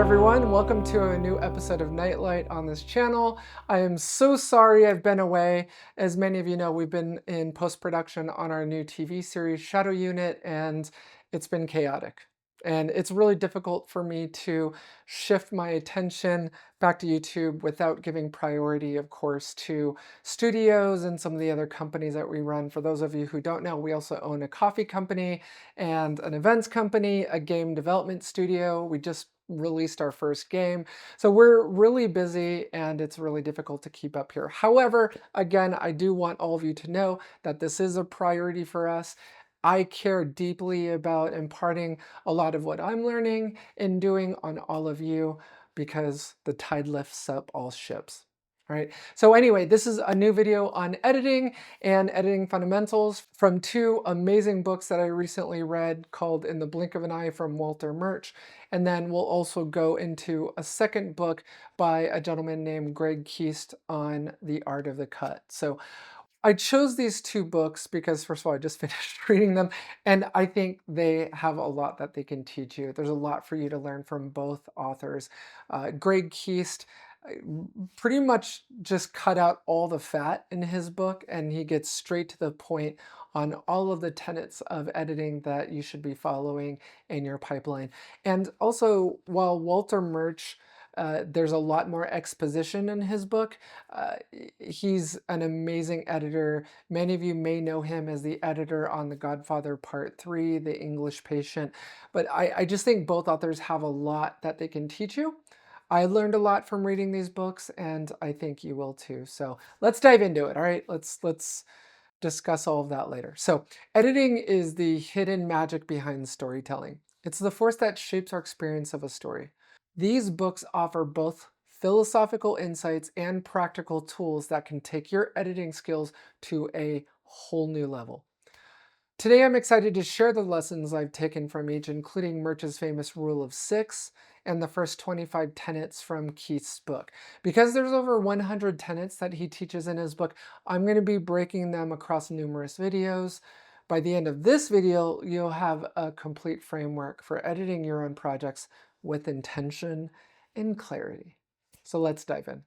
everyone, welcome to a new episode of Nightlight on this channel. I am so sorry I've been away. As many of you know, we've been in post-production on our new TV series, Shadow Unit, and it's been chaotic. And it's really difficult for me to shift my attention back to YouTube without giving priority, of course, to studios and some of the other companies that we run. For those of you who don't know, we also own a coffee company and an events company, a game development studio. We just released our first game. So we're really busy and it's really difficult to keep up here. However, again, I do want all of you to know that this is a priority for us. I care deeply about imparting a lot of what I'm learning and doing on all of you because the tide lifts up all ships. All right. So anyway, this is a new video on editing and editing fundamentals from two amazing books that I recently read called In the Blink of an Eye from Walter Murch. And then we'll also go into a second book by a gentleman named Greg Keast on the art of the cut. So I chose these two books because, first of all, I just finished reading them, and I think they have a lot that they can teach you. There's a lot for you to learn from both authors. Greg Keast pretty much just cut out all the fat in his book, and he gets straight to the point on all of the tenets of editing that you should be following in your pipeline. And also, while Walter Murch, there's a lot more exposition in his book. He's an amazing editor. Many of you may know him as the editor on The Godfather Part 3, The English Patient. But I just think both authors have a lot that they can teach you. I learned a lot from reading these books, and I think you will too. So let's dive into it, all right? Let's discuss all of that later. So editing is the hidden magic behind storytelling. It's the force that shapes our experience of a story. These books offer both philosophical insights and practical tools that can take your editing skills to a whole new level. Today I'm excited to share the lessons I've taken from each, including Murch's famous Rule of 6 and the first 25 tenets from Keast's book. Because there's over 100 tenets that he teaches in his book, I'm going to be breaking them across numerous videos. By the end of this video, you'll have a complete framework for editing your own projects with intention and clarity. So let's dive in.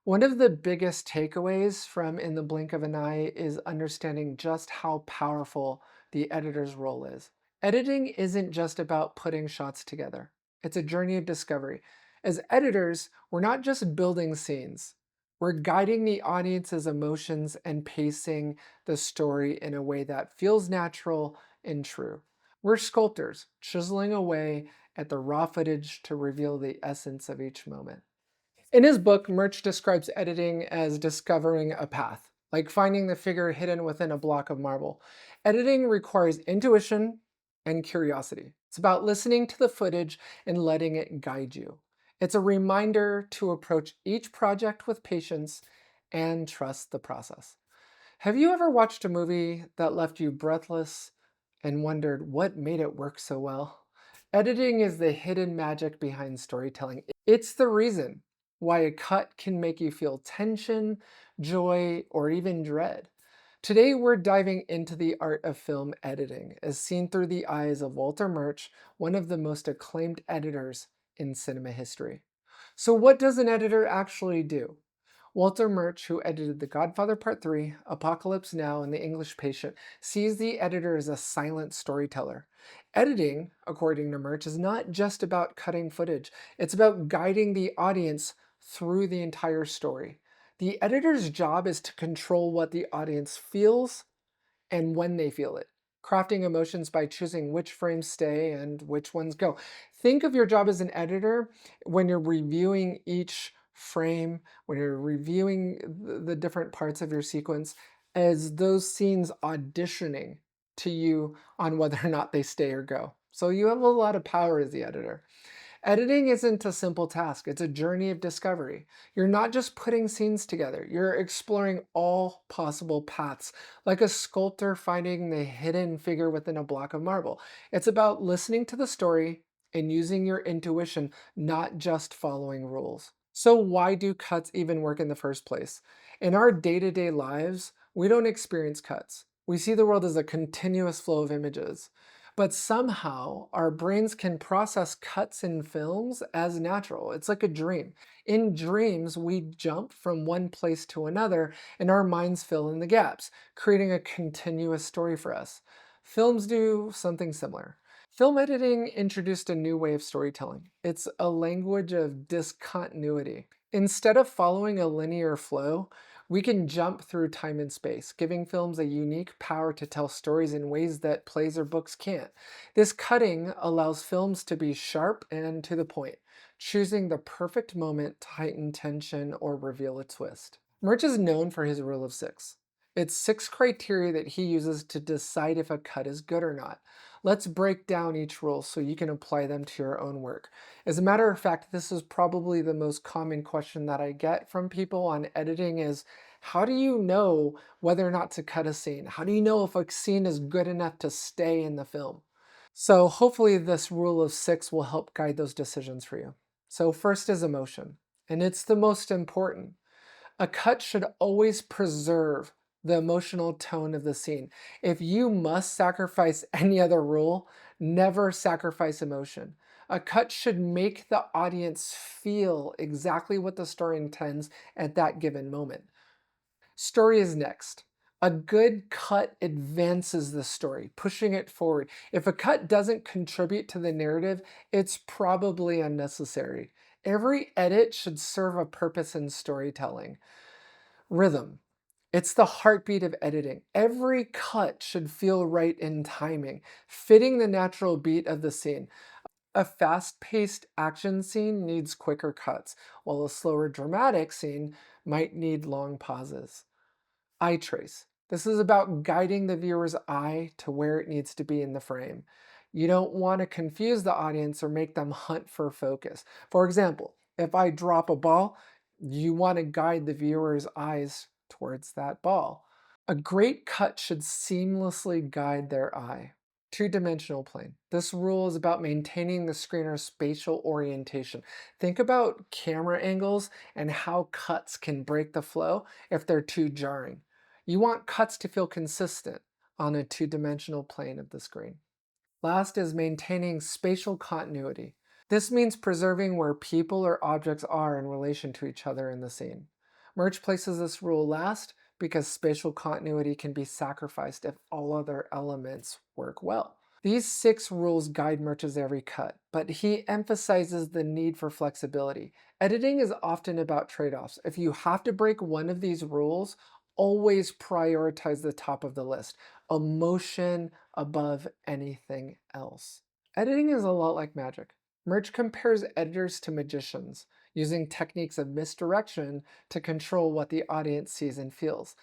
One of the biggest takeaways from In the Blink of an Eye is understanding just how powerful the editor's role is. Editing isn't just about putting shots together. It's a journey of discovery. As editors, we're not just building scenes. We're guiding the audience's emotions and pacing the story in a way that feels natural and true. We're sculptors, chiseling away at the raw footage to reveal the essence of each moment. In his book, Murch describes editing as discovering a path, like finding the figure hidden within a block of marble. Editing requires intuition and curiosity. It's about listening to the footage and letting it guide you. It's a reminder to approach each project with patience and trust the process. Have you ever watched a movie that left you breathless and wondered what made it work so well? Editing is the hidden magic behind storytelling. It's the reason why a cut can make you feel tension, joy, or even dread. Today, we're diving into the art of film editing, as seen through the eyes of Walter Murch, one of the most acclaimed editors in cinema history. So what does an editor actually do? Walter Murch, who edited The Godfather Part 3, Apocalypse Now, and The English Patient, sees the editor as a silent storyteller. Editing, according to Murch, is not just about cutting footage. It's about guiding the audience through the entire story. The editor's job is to control what the audience feels and when they feel it, crafting emotions by choosing which frames stay and which ones go. Think of your job as an editor when you're reviewing each frame, when you're reviewing the different parts of your sequence, as those scenes auditioning to you on whether or not they stay or go. So you have a lot of power as the editor. Editing isn't a simple task, it's a journey of discovery. You're not just putting scenes together, you're exploring all possible paths, like a sculptor finding the hidden figure within a block of marble. It's about listening to the story and using your intuition, not just following rules. So why do cuts even work in the first place? In our day-to-day lives, we don't experience cuts. We see the world as a continuous flow of images. But somehow our brains can process cuts in films as natural. It's like a dream. In dreams, we jump from one place to another and our minds fill in the gaps, creating a continuous story for us. Films do something similar. Film editing introduced a new way of storytelling. It's a language of discontinuity. Instead of following a linear flow, we can jump through time and space, giving films a unique power to tell stories in ways that plays or books can't. This cutting allows films to be sharp and to the point, choosing the perfect moment to heighten tension or reveal a twist. Murch is known for his rule of six. It's six criteria that he uses to decide if a cut is good or not. Let's break down each rule so you can apply them to your own work. As a matter of fact, this is probably the most common question that I get from people on editing is, how do you know whether or not to cut a scene? How do you know if a scene is good enough to stay in the film? So hopefully this rule of six will help guide those decisions for you. So first is emotion, and it's the most important. A cut should always preserve the emotional tone of the scene. If you must sacrifice any other rule, never sacrifice emotion. A cut should make the audience feel exactly what the story intends at that given moment. Story is next. A good cut advances the story, pushing it forward. If a cut doesn't contribute to the narrative, it's probably unnecessary. Every edit should serve a purpose in storytelling. Rhythm. It's the heartbeat of editing. Every cut should feel right in timing, fitting the natural beat of the scene. A fast-paced action scene needs quicker cuts, while a slower dramatic scene might need long pauses. Eye trace. This is about guiding the viewer's eye to where it needs to be in the frame. You don't want to confuse the audience or make them hunt for focus. For example, if I drop a ball, you want to guide the viewer's eyes towards that ball. A great cut should seamlessly guide their eye. Two-dimensional plane. This rule is about maintaining the screener's spatial orientation. Think about camera angles and how cuts can break the flow if they're too jarring. You want cuts to feel consistent on a two-dimensional plane of the screen. Last is maintaining spatial continuity. This means preserving where people or objects are in relation to each other in the scene. Murch places this rule last because spatial continuity can be sacrificed if all other elements work well. These six rules guide Murch's every cut, but he emphasizes the need for flexibility. Editing is often about trade-offs. If you have to break one of these rules, always prioritize the top of the list. Emotion above anything else. Editing is a lot like magic. Murch compares editors to magicians, using techniques of misdirection to control what the audience sees and feels.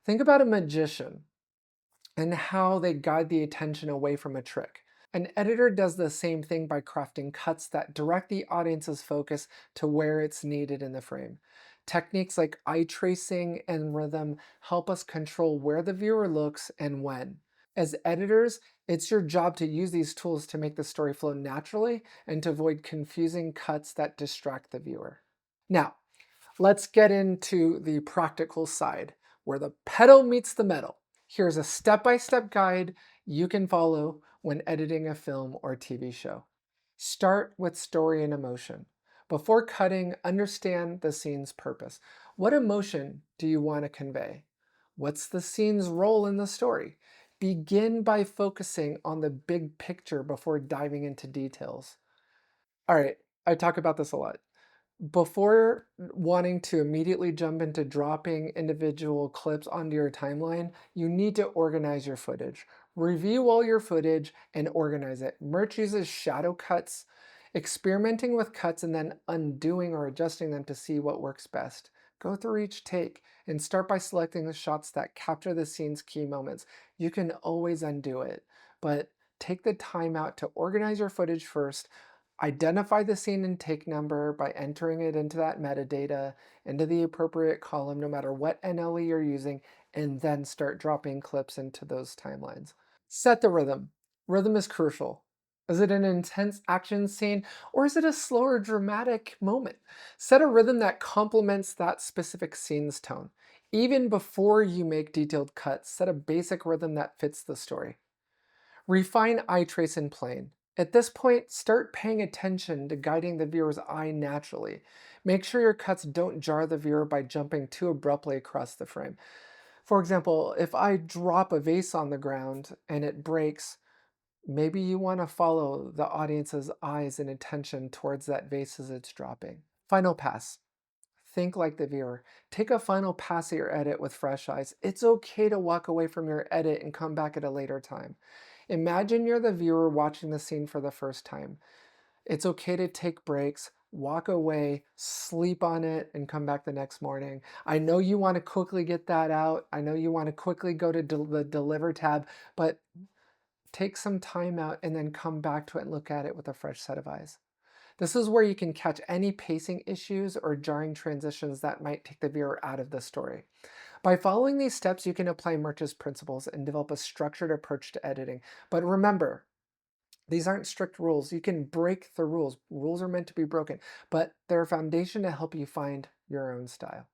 Think about a magician and how they guide the attention away from a trick. An editor does the same thing by crafting cuts that direct the audience's focus to where it's needed in the frame. Techniques like eye tracing and rhythm help us control where the viewer looks and when. As editors, it's your job to use these tools to make the story flow naturally and to avoid confusing cuts that distract the viewer. Now, let's get into the practical side, where the pedal meets the metal. Here's a step-by-step guide you can follow when editing a film or TV show. Start with story and emotion. Before cutting, understand the scene's purpose. What emotion do you want to convey? What's the scene's role in the story? Begin by focusing on the big picture before diving into details. All right, I talk about this a lot. Before wanting to immediately jump into dropping individual clips onto your timeline, you need to organize your footage. Review all your footage and organize it. Murch uses shadow cuts, experimenting with cuts and then undoing or adjusting them to see what works best. Go through each take and start by selecting the shots that capture the scene's key moments. You can always undo it, but take the time out to organize your footage first. Identify the scene and take number by entering it into that metadata, into the appropriate column, no matter what NLE you're using, and then start dropping clips into those timelines. Set the rhythm. Rhythm is crucial. Is it an intense action scene or is it a slower dramatic moment? Set a rhythm that complements that specific scene's tone. Even before you make detailed cuts, set a basic rhythm that fits the story. Refine eye trace and plane. At this point, start paying attention to guiding the viewer's eye naturally. Make sure your cuts don't jar the viewer by jumping too abruptly across the frame. For example, if I drop a vase on the ground and it breaks, maybe you want to follow the audience's eyes and attention towards that vase as it's dropping. Final pass. Think like the viewer. Take a final pass at your edit with fresh eyes. It's okay to walk away from your edit and come back at a later time. Imagine you're the viewer watching the scene for the first time. It's okay to take breaks, walk away, sleep on it, and come back the next morning. I know you want to quickly get that out. I know you want to quickly go to the deliver tab, but take some time out and then come back to it and look at it with a fresh set of eyes. This is where you can catch any pacing issues or jarring transitions that might take the viewer out of the story. By following these steps, you can apply Murch's principles and develop a structured approach to editing. But remember, these aren't strict rules. You can break the rules. Rules are meant to be broken, but they're a foundation to help you find your own style.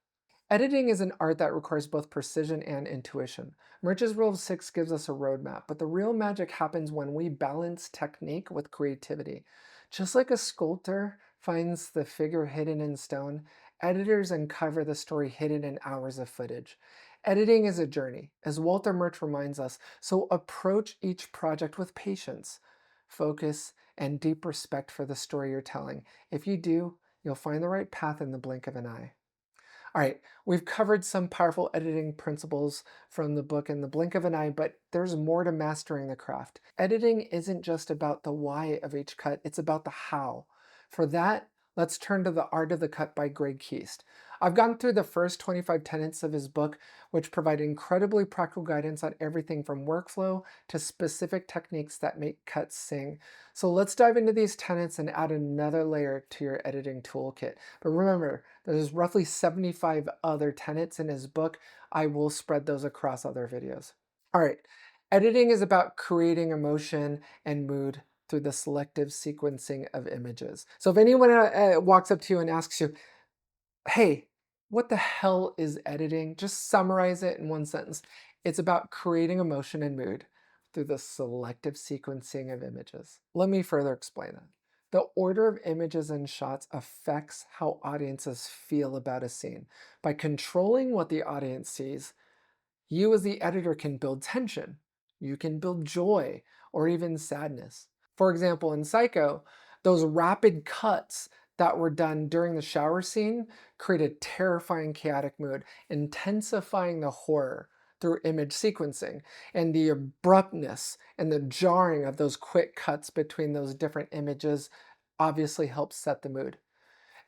Editing is an art that requires both precision and intuition. Murch's Rule of Six gives us a roadmap, but the real magic happens when we balance technique with creativity. Just like a sculptor finds the figure hidden in stone, editors uncover the story hidden in hours of footage. Editing is a journey, as Walter Murch reminds us, so approach each project with patience, focus, and deep respect for the story you're telling. If you do, you'll find the right path in the blink of an eye. All right, we've covered some powerful editing principles from the book in the blink of an eye, but there's more to mastering the craft. Editing isn't just about the why of each cut, it's about the how. For that, let's turn to The Art of the Cut by Greg Keast. I've gone through the first 25 tenets of his book, which provide incredibly practical guidance on everything from workflow to specific techniques that make cuts sing. So let's dive into these tenets and add another layer to your editing toolkit. But remember, there's roughly 75 other tenets in his book. I will spread those across other videos. All right, editing is about creating emotion and mood through the selective sequencing of images. So if anyone walks up to you and asks you, hey, what the hell is editing? Just summarize it in one sentence. It's about creating emotion and mood through the selective sequencing of images. Let me further explain that. The order of images and shots affects how audiences feel about a scene. By controlling what the audience sees, you as the editor can build tension, you can build joy, or even sadness. For example, in Psycho, those rapid cuts that were done during the shower scene create a terrifying, chaotic mood, intensifying the horror through image sequencing. And the abruptness and the jarring of those quick cuts between those different images obviously helps set the mood.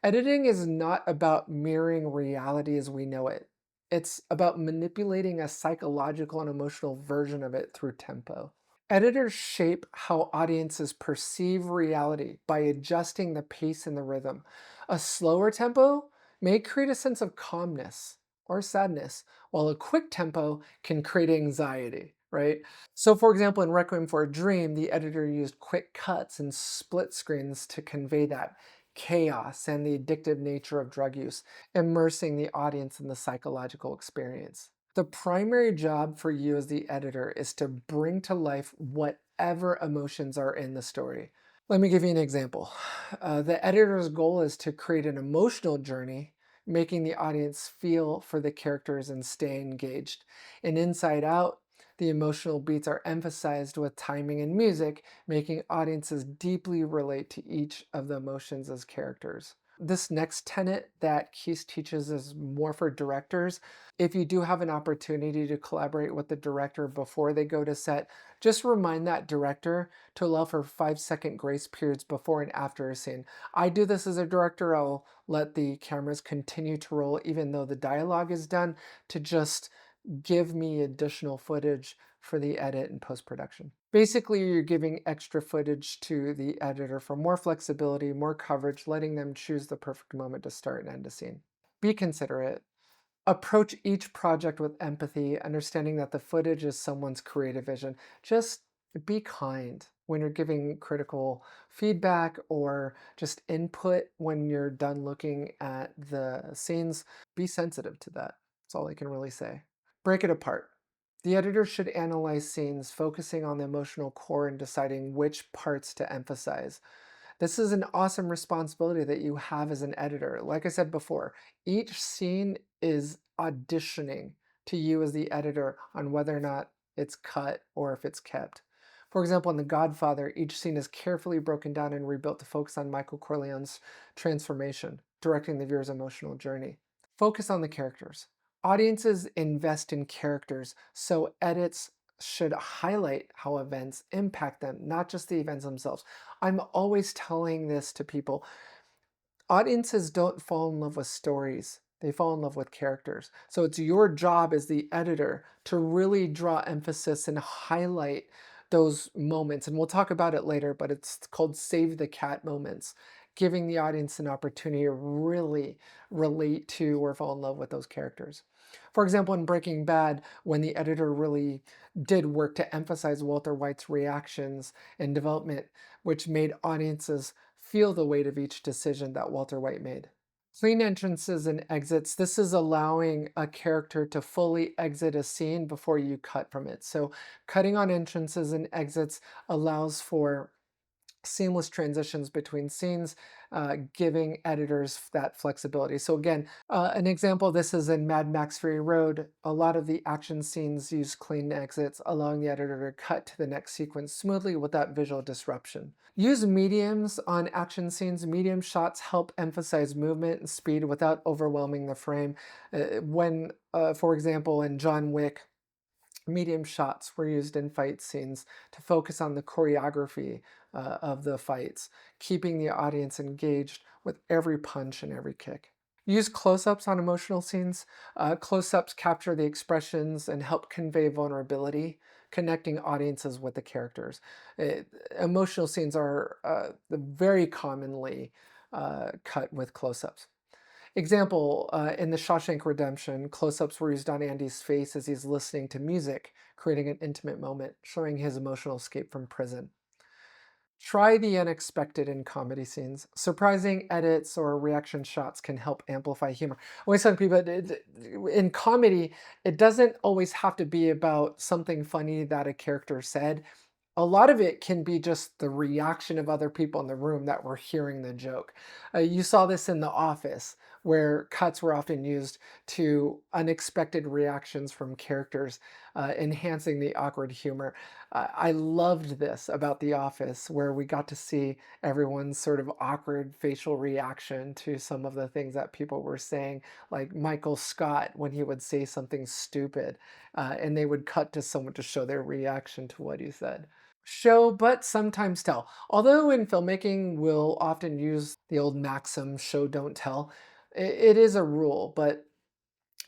Editing is not about mirroring reality as we know it. It's about manipulating a psychological and emotional version of it through tempo. Editors shape how audiences perceive reality by adjusting the pace and the rhythm. A slower tempo may create a sense of calmness or sadness, while a quick tempo can create anxiety, right? So, for example, in Requiem for a Dream, the editor used quick cuts and split screens to convey that chaos and the addictive nature of drug use, immersing the audience in the psychological experience. The primary job for you as the editor is to bring to life whatever emotions are in the story. Let me give you an example. The editor's goal is to create an emotional journey, making the audience feel for the characters and stay engaged. In Inside Out, the emotional beats are emphasized with timing and music, making audiences deeply relate to each of the emotions as characters. This next tenet that Keast teaches is more for directors. If you do have an opportunity to collaborate with the director before they go to set, just remind that director to allow for 5-second grace periods before and after a scene. I do this as a director. I'll let the cameras continue to roll even though the dialogue is done to just give me additional footage for the edit and post-production. Basically, you're giving extra footage to the editor for more flexibility, more coverage, letting them choose the perfect moment to start and end a scene. Be considerate. Approach each project with empathy, understanding that the footage is someone's creative vision. Just be kind when you're giving critical feedback or just input when you're done looking at the scenes. Be sensitive to that. That's all I can really say. Break it apart. The editor should analyze scenes, focusing on the emotional core and deciding which parts to emphasize. This is an awesome responsibility that you have as an editor. Like I said before, each scene is auditioning to you as the editor on whether or not it's cut or if it's kept. For example, in The Godfather, each scene is carefully broken down and rebuilt to focus on Michael Corleone's transformation, directing the viewer's emotional journey. Focus on the characters. Audiences invest in characters, so edits should highlight how events impact them, not just the events themselves. I'm always telling this to people. Audiences don't fall in love with stories. They fall in love with characters. So it's your job as the editor to really draw emphasis and highlight those moments. And we'll talk about it later, but it's called save the cat moments, giving the audience an opportunity to really relate to or fall in love with those characters. For example, in Breaking Bad, when the editor really did work to emphasize Walter White's reactions and development, which made audiences feel the weight of each decision that Walter White made. Clean entrances and exits. This is allowing a character to fully exit a scene before you cut from it. So cutting on entrances and exits allows for seamless transitions between scenes, giving editors that flexibility. So again, an example of this is in Mad Max Fury Road. A lot of the action scenes use clean exits, allowing the editor to cut to the next sequence smoothly without visual disruption. Use mediums on action scenes. Medium shots help emphasize movement and speed without overwhelming the frame. For example, in John Wick, medium shots were used in fight scenes to focus on the choreography of the fights, keeping the audience engaged with every punch and every kick. Use close-ups on emotional scenes. Close-ups capture the expressions and help convey vulnerability, connecting audiences with the characters. Emotional scenes are very commonly cut with close-ups. Example, in The Shawshank Redemption, close-ups were used on Andy's face as he's listening to music, creating an intimate moment, showing his emotional escape from prison. Try the unexpected in comedy scenes. Surprising edits or reaction shots can help amplify humor. I always tell people in comedy, it doesn't always have to be about something funny that a character said. A lot of it can be just the reaction of other people in the room that were hearing the joke. You saw this in The Office, where cuts were often used to unexpected reactions from characters, enhancing the awkward humor. I loved this about The Office, where we got to see everyone's sort of awkward facial reaction to some of the things that people were saying, like Michael Scott when he would say something stupid, and they would cut to someone to show their reaction to what he said. Show, but sometimes tell. Although in filmmaking, we'll often use the old maxim, show, don't tell. It is a rule, but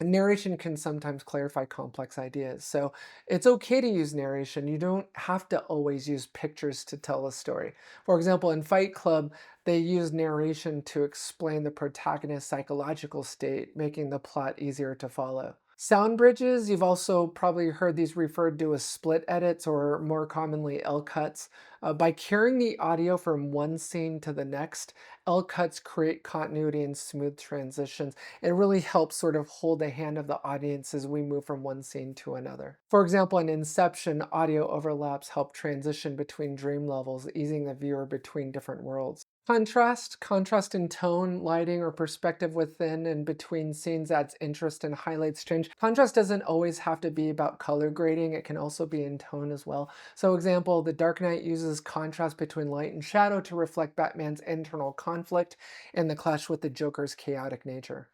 narration can sometimes clarify complex ideas. So it's okay to use narration. You don't have to always use pictures to tell a story. For example, in Fight Club, they use narration to explain the protagonist's psychological state, making the plot easier to follow. Sound bridges, you've also probably heard these referred to as split edits or more commonly L cuts. By carrying the audio from one scene to the next, L cuts create continuity and smooth transitions. It really helps sort of hold the hand of the audience as we move from one scene to another. For example, in Inception, audio overlaps help transition between dream levels, easing the viewer between different worlds. Contrast in tone, lighting, or perspective within and between scenes adds interest and highlights change. Contrast doesn't always have to be about color grading, it can also be in tone as well. So example, The Dark Knight uses contrast between light and shadow to reflect Batman's internal conflict and the clash with the Joker's chaotic nature.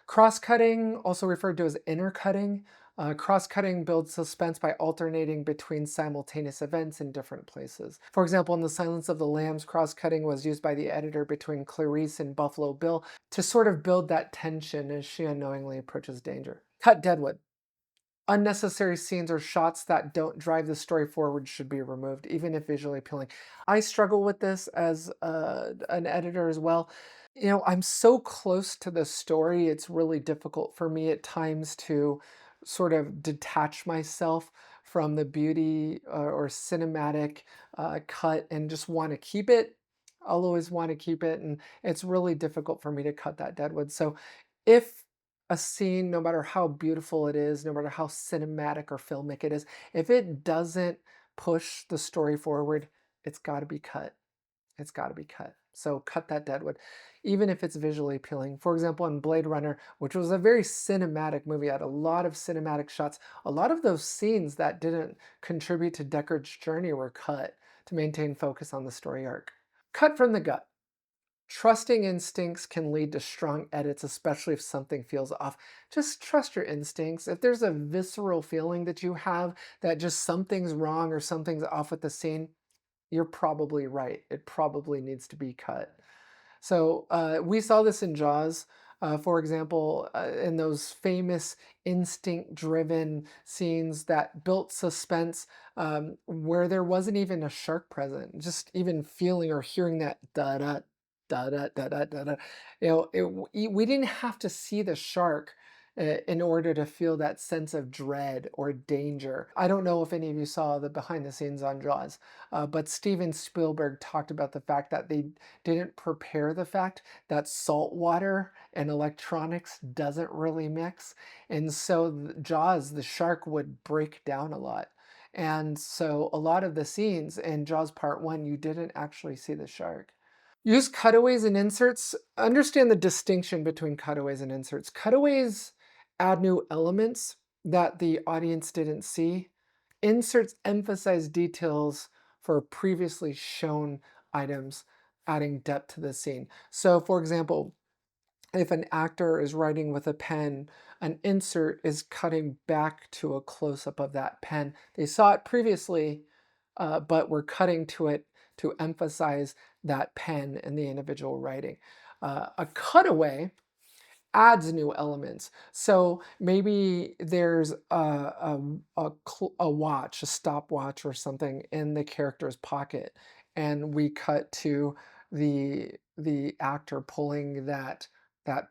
Cross-cutting, also referred to as intercutting. Cross-cutting builds suspense by alternating between simultaneous events in different places. For example, in The Silence of the Lambs, cross-cutting was used by the editor between Clarice and Buffalo Bill to sort of build that tension as she unknowingly approaches danger. Cut Deadwood. Unnecessary scenes or shots that don't drive the story forward should be removed, even if visually appealing. I struggle with this as an editor as well. You know, I'm so close to the story, it's really difficult for me at times to sort of detach myself from the beauty or cinematic cut and just want to keep it. I'll always want to keep it, and it's really difficult for me to cut that Deadwood. So if a scene, no matter how beautiful it is, no matter how cinematic or filmic it is, if it doesn't push the story forward, it's got to be cut. It's got to be cut. So cut that Deadwood, even if it's visually appealing. For example, in Blade Runner, which was a very cinematic movie, had a lot of cinematic shots. A lot of those scenes that didn't contribute to Deckard's journey were cut to maintain focus on the story arc. Cut from the gut. Trusting instincts can lead to strong edits, especially if something feels off. Just trust your instincts. If there's a visceral feeling that you have that just something's wrong or something's off with the scene, you're probably right. It probably needs to be cut. So we saw this in Jaws, for example, in those famous instinct-driven scenes that built suspense, where there wasn't even a shark present. Just even feeling or hearing that da da da da da da da da, we didn't have to see the shark in order to feel that sense of dread or danger. I don't know if any of you saw the behind the scenes on Jaws, but Steven Spielberg talked about the fact that they didn't prepare the fact that salt water and electronics doesn't really mix. And so Jaws, the shark would break down a lot. And so a lot of the scenes in Jaws Part 1, you didn't actually see the shark. Use cutaways and inserts. Understand the distinction between cutaways and inserts. Cutaways add new elements that the audience didn't see. Inserts emphasize details for previously shown items, adding depth to the scene. So, for example, if an actor is writing with a pen, an insert is cutting back to a close-up of that pen. They saw it previously, but we're cutting to it to emphasize that pen in the individual writing. A cutaway adds new elements. So maybe there's a watch, a stopwatch or something in the character's pocket, and we cut to the actor pulling that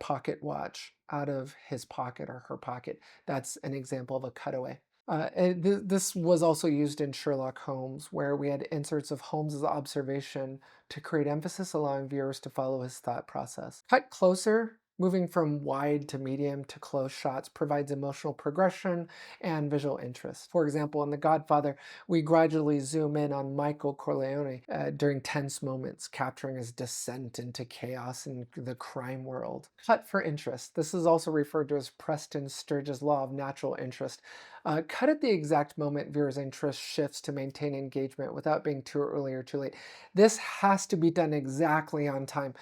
pocket watch out of his pocket or her pocket. That's an example of a cutaway. This was also used in Sherlock Holmes, where we had inserts of Holmes's observation to create emphasis, allowing viewers to follow his thought process. Cut closer, moving from wide to medium to close shots provides emotional progression and visual interest. For example, in The Godfather, we gradually zoom in on Michael Corleone during tense moments, capturing his descent into chaos in the crime world. Cut for interest. This is also referred to as Preston Sturges' law of natural interest. Cut at the exact moment viewers' interest shifts to maintain engagement without being too early or too late. This has to be done exactly on time.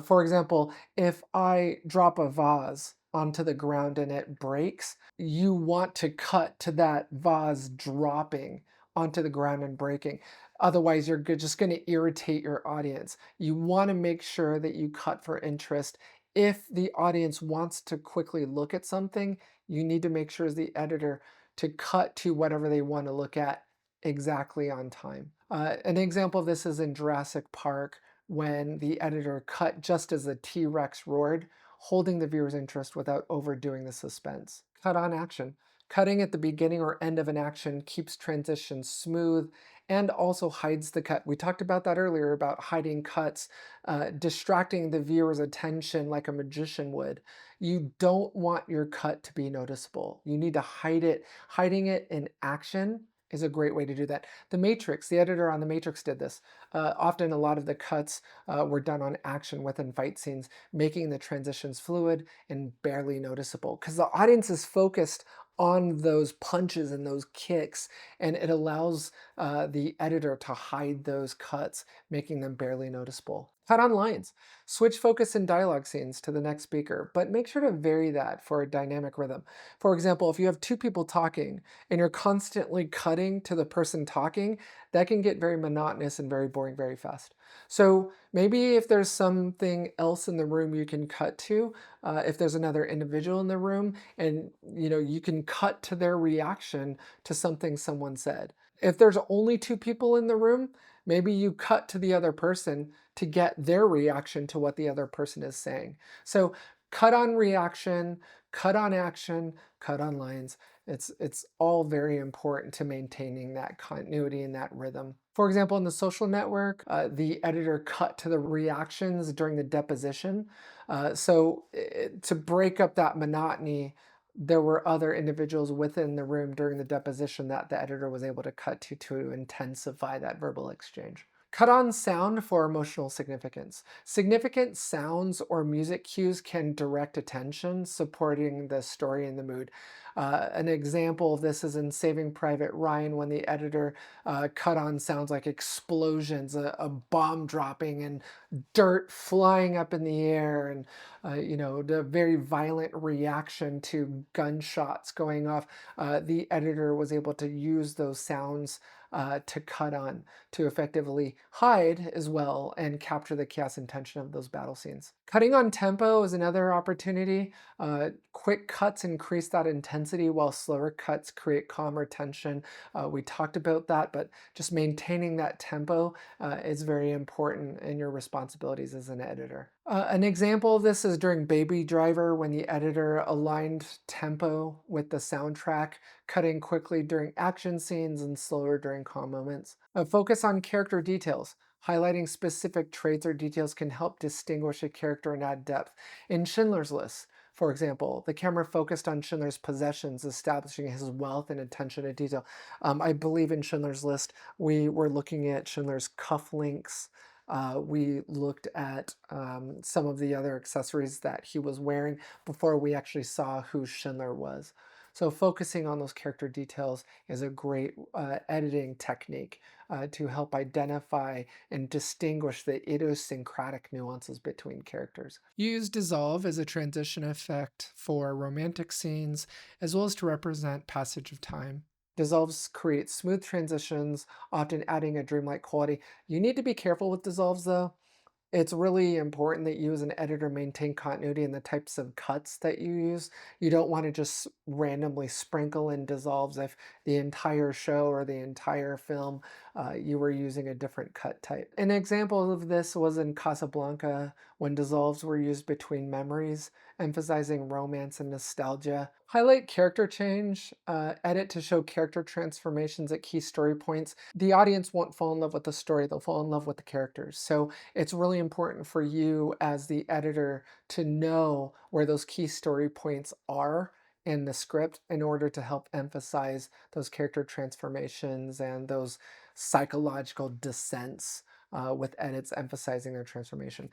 For example, if I drop a vase onto the ground and it breaks, you want to cut to that vase dropping onto the ground and breaking. Otherwise, you're just going to irritate your audience. You want to make sure that you cut for interest. If the audience wants to quickly look at something, you need to make sure as the editor to cut to whatever they want to look at exactly on time. An example of this is in Jurassic Park when the editor cut just as the T-Rex roared, holding the viewer's interest without overdoing the suspense. Cut on action. Cutting at the beginning or end of an action keeps transitions smooth and also hides the cut. We talked about that earlier, about hiding cuts, distracting the viewer's attention like a magician would. You don't want your cut to be noticeable. You need to hide it. Hiding it in action is a great way to do that. The Matrix, the editor on The Matrix did this. Often a lot of the cuts were done on action within fight scenes, making the transitions fluid and barely noticeable because the audience is focused on those punches and those kicks, and it allows the editor to hide those cuts, making them barely noticeable. Cut on lines. Switch focus in dialogue scenes to the next speaker, but make sure to vary that for a dynamic rhythm. For example, if you have two people talking and you're constantly cutting to the person talking, that can get very monotonous and very boring very fast. So maybe if there's something else in the room you can cut to, if there's another individual in the room, and you can cut to their reaction to something someone said. If there's only two people in the room, maybe you cut to the other person to get their reaction to what the other person is saying. So cut on reaction, cut on action, cut on lines. It's all very important to maintaining that continuity and that rhythm. For example, in The Social Network, the editor cut to the reactions during the deposition. To break up that monotony, there were other individuals within the room during the deposition that the editor was able to cut to intensify that verbal exchange. Cut on sound for emotional significance. Significant sounds or music cues can direct attention, supporting the story and the mood. An example of this is in Saving Private Ryan when the editor cut on sounds like explosions, a bomb dropping, and dirt flying up in the air, and the very violent reaction to gunshots going off. The editor was able to use those sounds to cut on, to effectively hide as well and capture the chaos and tension of those battle scenes. Cutting on tempo is another opportunity. Quick cuts increase that intensity while slower cuts create calmer tension. We talked about that, but just maintaining that tempo is very important in your responsibilities as an editor. An example of this is during Baby Driver when the editor aligned tempo with the soundtrack, cutting quickly during action scenes and slower during calm moments. Focus on character details. Highlighting specific traits or details can help distinguish a character and add depth. In Schindler's List, for example, the camera focused on Schindler's possessions, establishing his wealth and attention to detail. I believe in Schindler's List, we were looking at Schindler's cufflinks. We looked at some of the other accessories that he was wearing before we actually saw who Schindler was. So focusing on those character details is a great editing technique to help identify and distinguish the idiosyncratic nuances between characters. Use dissolve as a transition effect for romantic scenes, as well as to represent passage of time. Dissolves create smooth transitions, often adding a dreamlike quality. You need to be careful with dissolves though. It's really important that you as an editor maintain continuity in the types of cuts that you use. You don't want to just randomly sprinkle in dissolves if the entire show or the entire film you were using a different cut type. An example of this was in Casablanca when dissolves were used between memories, emphasizing romance and nostalgia. Highlight character change, edit to show character transformations at key story points. The audience won't fall in love with the story, they'll fall in love with the characters. So it's really important for you as the editor to know where those key story points are in the script in order to help emphasize those character transformations and those psychological descents with edits emphasizing their transformation.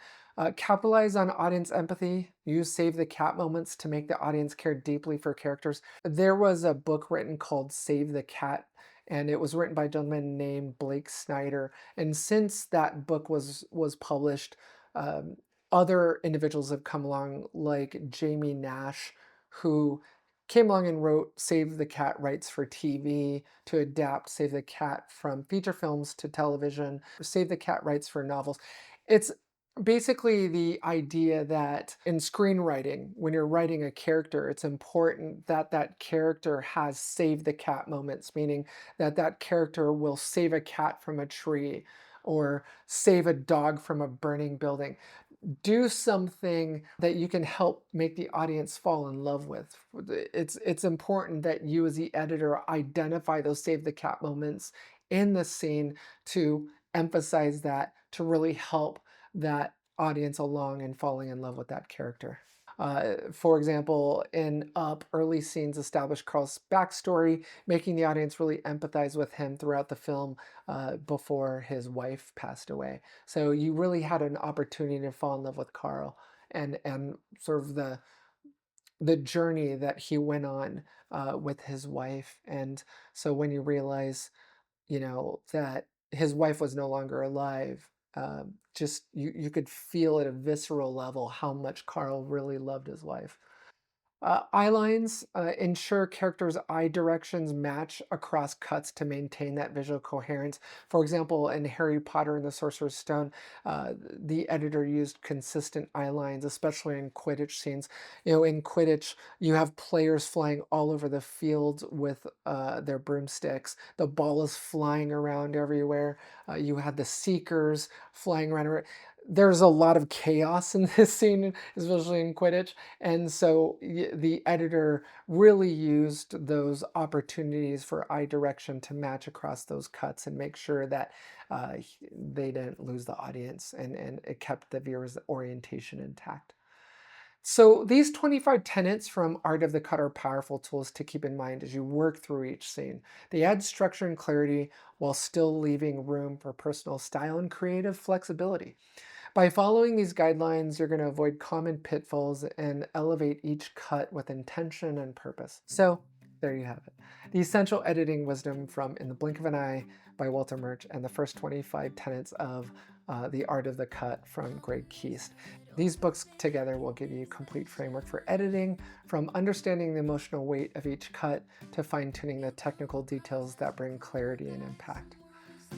Capitalize on audience empathy. Use save the cat moments to make the audience care deeply for characters. There was a book written called Save the Cat, and it was written by a gentleman named Blake Snyder. And since that book was published, um, other individuals have come along, like Jamie Nash, who came along and wrote Save the Cat rights for TV to adapt Save the Cat from feature films to television, Save the Cat rights for novels. It's basically the idea that in screenwriting, when you're writing a character, it's important that that character has save the cat moments, meaning that that character will save a cat from a tree or save a dog from a burning building. Do something that you can help make the audience fall in love with. It's important that you as the editor identify those save the cat moments in the scene to emphasize that, to really help that audience along and falling in love with that character. For example, in Up, early scenes establish Carl's backstory, making the audience really empathize with him throughout the film before his wife passed away. So you really had an opportunity to fall in love with Carl and sort of the journey that he went on with his wife. And so when you realize, that his wife was no longer alive, just you could feel at a visceral level how much Carl really loved his wife. Eye lines ensure characters' eye directions match across cuts to maintain that visual coherence. For example, in Harry Potter and the Sorcerer's Stone, the editor used consistent eye lines, especially in Quidditch scenes. In Quidditch, you have players flying all over the field with their broomsticks. The ball is flying around everywhere. You had the seekers flying around. there's a lot of chaos in this scene, especially in Quidditch, and so the editor really used those opportunities for eye direction to match across those cuts and make sure that they didn't lose the audience, and it kept the viewer's orientation intact. So these 25 tenets from Art of the Cut are powerful tools to keep in mind as you work through each scene. They add structure and clarity while still leaving room for personal style and creative flexibility. By following these guidelines, you're going to avoid common pitfalls and elevate each cut with intention and purpose. So there you have it. The essential editing wisdom from In the Blink of an Eye by Walter Murch and the first 25 tenets of The Art of the Cut from Greg Keast. These books together will give you a complete framework for editing, from understanding the emotional weight of each cut to fine-tuning the technical details that bring clarity and impact.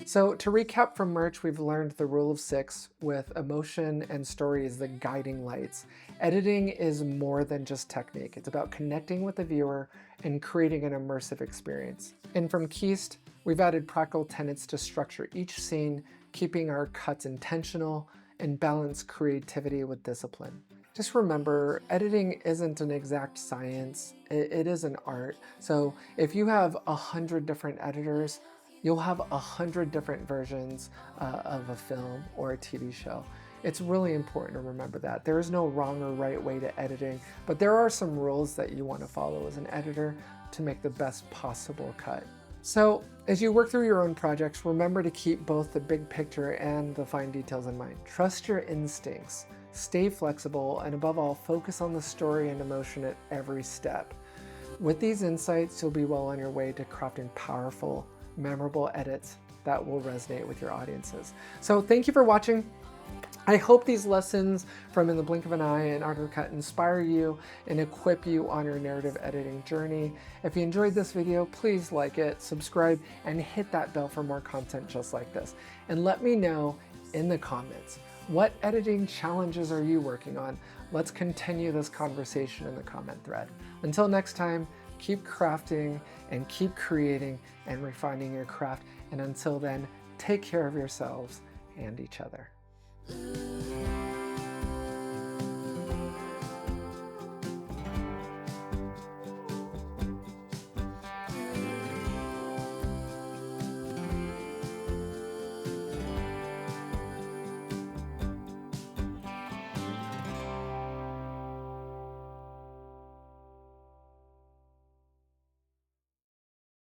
So to recap from Murch, we've learned the rule of 6 with emotion and story as the guiding lights. Editing is more than just technique. It's about connecting with the viewer and creating an immersive experience. And from Keast, we've added practical tenets to structure each scene, keeping our cuts intentional and balance creativity with discipline. Just remember, editing isn't an exact science, it is an art. So if you have 100 different editors, you'll have 100 different versions of a film or a TV show. It's really important to remember that. There is no wrong or right way to editing, but there are some rules that you want to follow as an editor to make the best possible cut. So as you work through your own projects, remember to keep both the big picture and the fine details in mind. Trust your instincts, stay flexible, and above all, focus on the story and emotion at every step. With these insights, you'll be well on your way to crafting powerful, memorable edits that will resonate with your audiences. So thank you for watching. I hope these lessons from In the Blink of an Eye and Art of the Cut inspire you and equip you on your narrative editing journey. If you enjoyed this video, please like it, subscribe, and hit that bell for more content just like this. And let me know in the comments, what editing challenges are you working on? Let's continue this conversation in the comment thread. Until next time, keep crafting and keep creating and refining your craft. And until then, take care of yourselves and each other.